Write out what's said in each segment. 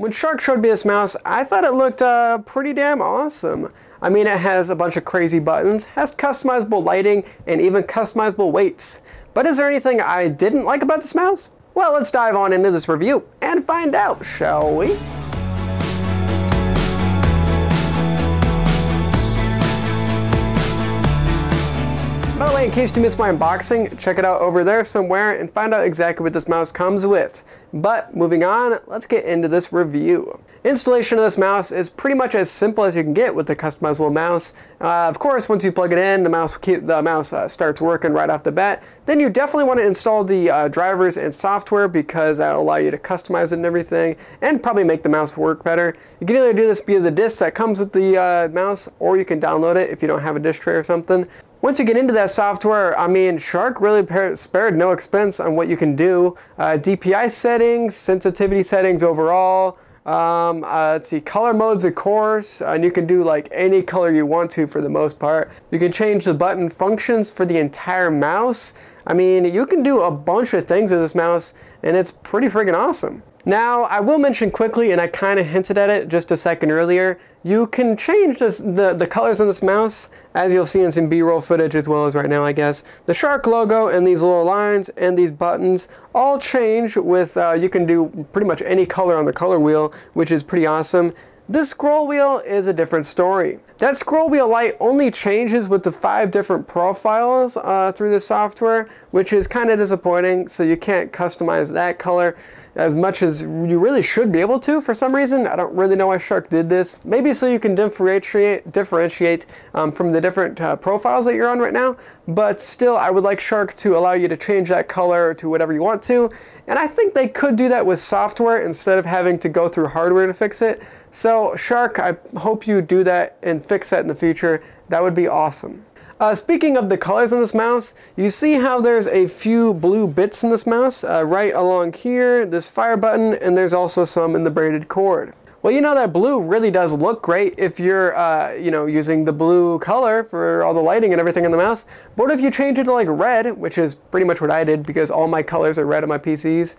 When Sharkk showed me this mouse, I thought it looked pretty damn awesome. I mean, it has a bunch of crazy buttons, has customizable lighting, and even customizable weights. But is there anything I didn't like about this mouse? Well, let's dive on into this review and find out, shall we? By the way, in case you missed my unboxing, check it out over there somewhere and find out exactly what this mouse comes with. But moving on, let's get into this review. Installation of this mouse is pretty much as simple as you can get with the customizable mouse. Of course, once you plug it in, the mouse starts working right off the bat. Then you definitely want to install the drivers and software because that will allow you to customize it and everything, and probably make the mouse work better. You can either do this via the disc that comes with the mouse, or you can download it if you don't have a disc tray or something. Once you get into that software, I mean, Sharkk really spared no expense on what you can do. DPI settings, sensitivity settings overall, let's see, color modes of course, and you can do like any color you want to for the most part. You can change the button functions for the entire mouse. I mean, you can do a bunch of things with this mouse, and it's pretty freaking awesome. Now, I will mention quickly, and I kind of hinted at it just a second earlier, you can change the colors on this mouse, as you'll see in some B-roll footage as well as right now, I guess. The Sharkk logo and these little lines and these buttons all change with, you can do pretty much any color on the color wheel, which is pretty awesome. This scroll wheel is a different story. That scroll wheel light only changes with the 5 different profiles through the software, which is kind of disappointing, so you can't customize that color as much as you really should be able to for some reason. I don't really know why Sharkk did this. Maybe so you can differentiate from the different profiles that you're on right now, but still I would like Sharkk to allow you to change that color to whatever you want to, and I think they could do that with software instead of having to go through hardware to fix it. So Sharkk, I hope you do that and fix that in the future. That would be awesome. Speaking of the colors on this mouse, you see how there's a few blue bits in this mouse, right along here, this fire button, and there's also some in the braided cord. Well, you know that blue really does look great if you're, you know, using the blue color for all the lighting and everything on the mouse. But what if you change it to like red, which is pretty much what I did because all my colors are red on my PCs?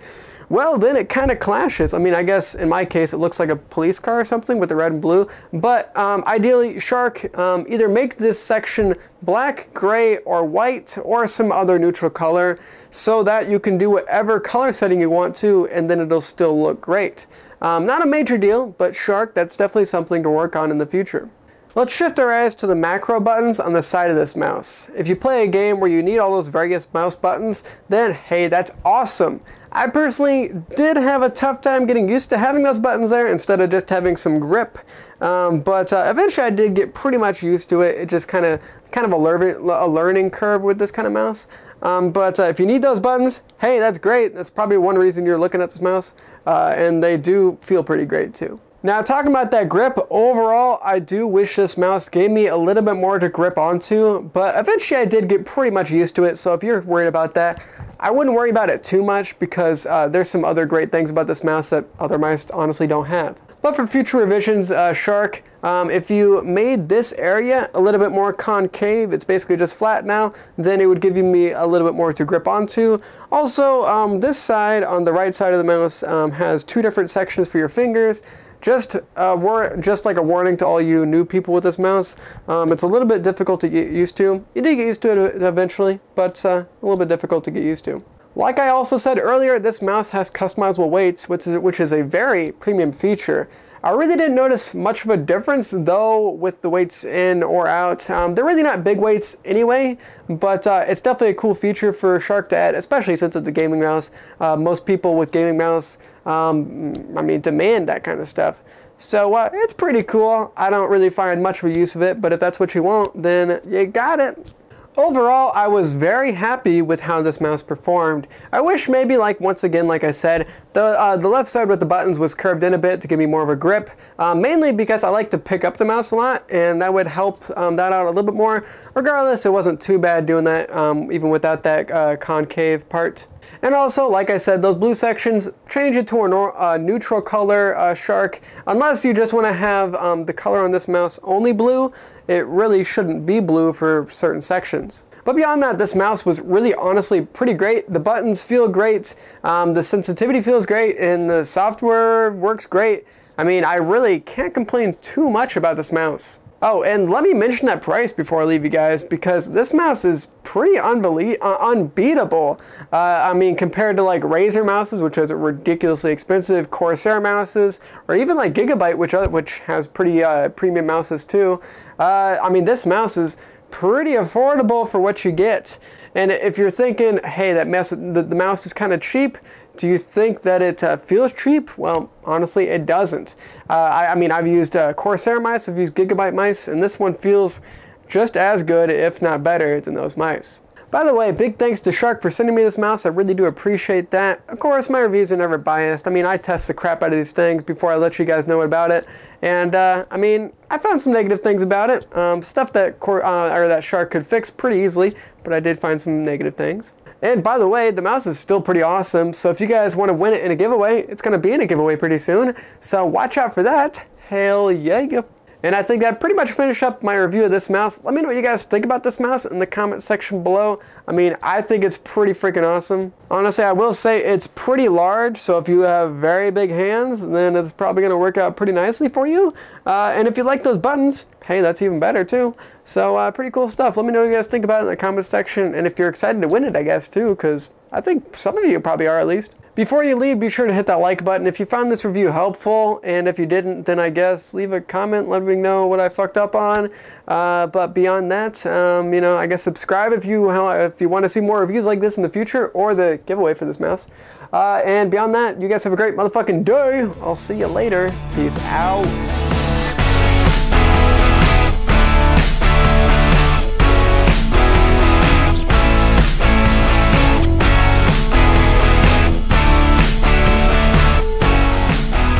Well, then it kind of clashes. I mean, I guess in my case, it looks like a police car or something with the red and blue. But ideally, Sharkk, either make this section black, gray, or white, or some other neutral color so that you can do whatever color setting you want to, and then it'll still look great. Not a major deal, but Sharkk, that's definitely something to work on in the future. Let's shift our eyes to the macro buttons on the side of this mouse. If you play a game where you need all those various mouse buttons, then hey, that's awesome. I personally did have a tough time getting used to having those buttons there instead of just having some grip. But eventually I did get pretty much used to it. It just kind of a learning curve with this kind of mouse. But if you need those buttons, hey, that's great. That's probably one reason you're looking at this mouse. And they do feel pretty great too. Now, talking about that grip, overall, I do wish this mouse gave me a little bit more to grip onto, but eventually I did get pretty much used to it, so if you're worried about that, I wouldn't worry about it too much because there's some other great things about this mouse that other mice honestly don't have. But for future revisions, Sharkk, if you made this area a little bit more concave, it's basically just flat now, then it would give me a little bit more to grip onto. Also, this side, on the right side of the mouse, has 2 different sections for your fingers. Just like a warning to all you new people with this mouse, it's a little bit difficult to get used to. You do get used to it eventually, but a little bit difficult to get used to. Like I also said earlier, this mouse has customizable weights, which is a very premium feature. I really didn't notice much of a difference though with the weights in or out. They're really not big weights anyway, but it's definitely a cool feature for Sharkk to add, especially since it's a gaming mouse. Most people with gaming mouse, I mean, demand that kind of stuff. So it's pretty cool. I don't really find much of a use of it, but if that's what you want, then you got it. Overall, I was very happy with how this mouse performed. I wish maybe, once again, like I said, the left side with the buttons was curved in a bit to give me more of a grip, mainly because I like to pick up the mouse a lot, and that would help that out a little bit more. Regardless, it wasn't too bad doing that, even without that concave part. And also, like I said, those blue sections, change it to a neutral color Sharkk. Unless you just want to have the color on this mouse only blue, it really shouldn't be blue for certain sections. But beyond that, this mouse was really honestly pretty great. The buttons feel great, the sensitivity feels great, and the software works great. I mean, I really can't complain too much about this mouse. Oh, and let me mention that price before I leave you guys, because this mouse is pretty unbeatable. I mean, compared to like Razer mouses, which is ridiculously expensive, Corsair mouses, or even like Gigabyte, which has pretty premium mouses too. I mean, this mouse is pretty affordable for what you get. And if you're thinking, hey, the mouse is kind of cheap, do you think that it feels cheap? Well, honestly, it doesn't. I mean, I've used Corsair mice, I've used Gigabyte mice, and this one feels just as good, if not better, than those mice. By the way, big thanks to Sharkk for sending me this mouse. I really do appreciate that. Of course, my reviews are never biased. I mean, I test the crap out of these things before I let you guys know about it. And I mean, I found some negative things about it. Stuff that Sharkk could fix pretty easily, but I did find some negative things. And by the way, the mouse is still pretty awesome. So if you guys want to win it in a giveaway, it's going to be in a giveaway pretty soon. So watch out for that. Hell yeah. And I think that pretty much finished up my review of this mouse. Let me know what you guys think about this mouse in the comment section below. I mean, I think it's pretty freaking awesome. Honestly, I will say it's pretty large, so if you have very big hands, then it's probably gonna work out pretty nicely for you. And if you like those buttons, hey, that's even better too. So pretty cool stuff. Let me know what you guys think about it in the comment section, and if you're excited to win it, I guess too, because I think some of you probably are at least. Before you leave, be sure to hit that like button if you found this review helpful, and if you didn't, then I guess leave a comment, let me know what I fucked up on. But beyond that, you know, I guess subscribe if you want to see more reviews like this in the future, or the giveaway for this mouse. And beyond that, you guys have a great motherfucking day. I'll see you later. Peace out.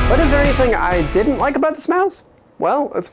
But is there anything I didn't like about this mouse? Well, it's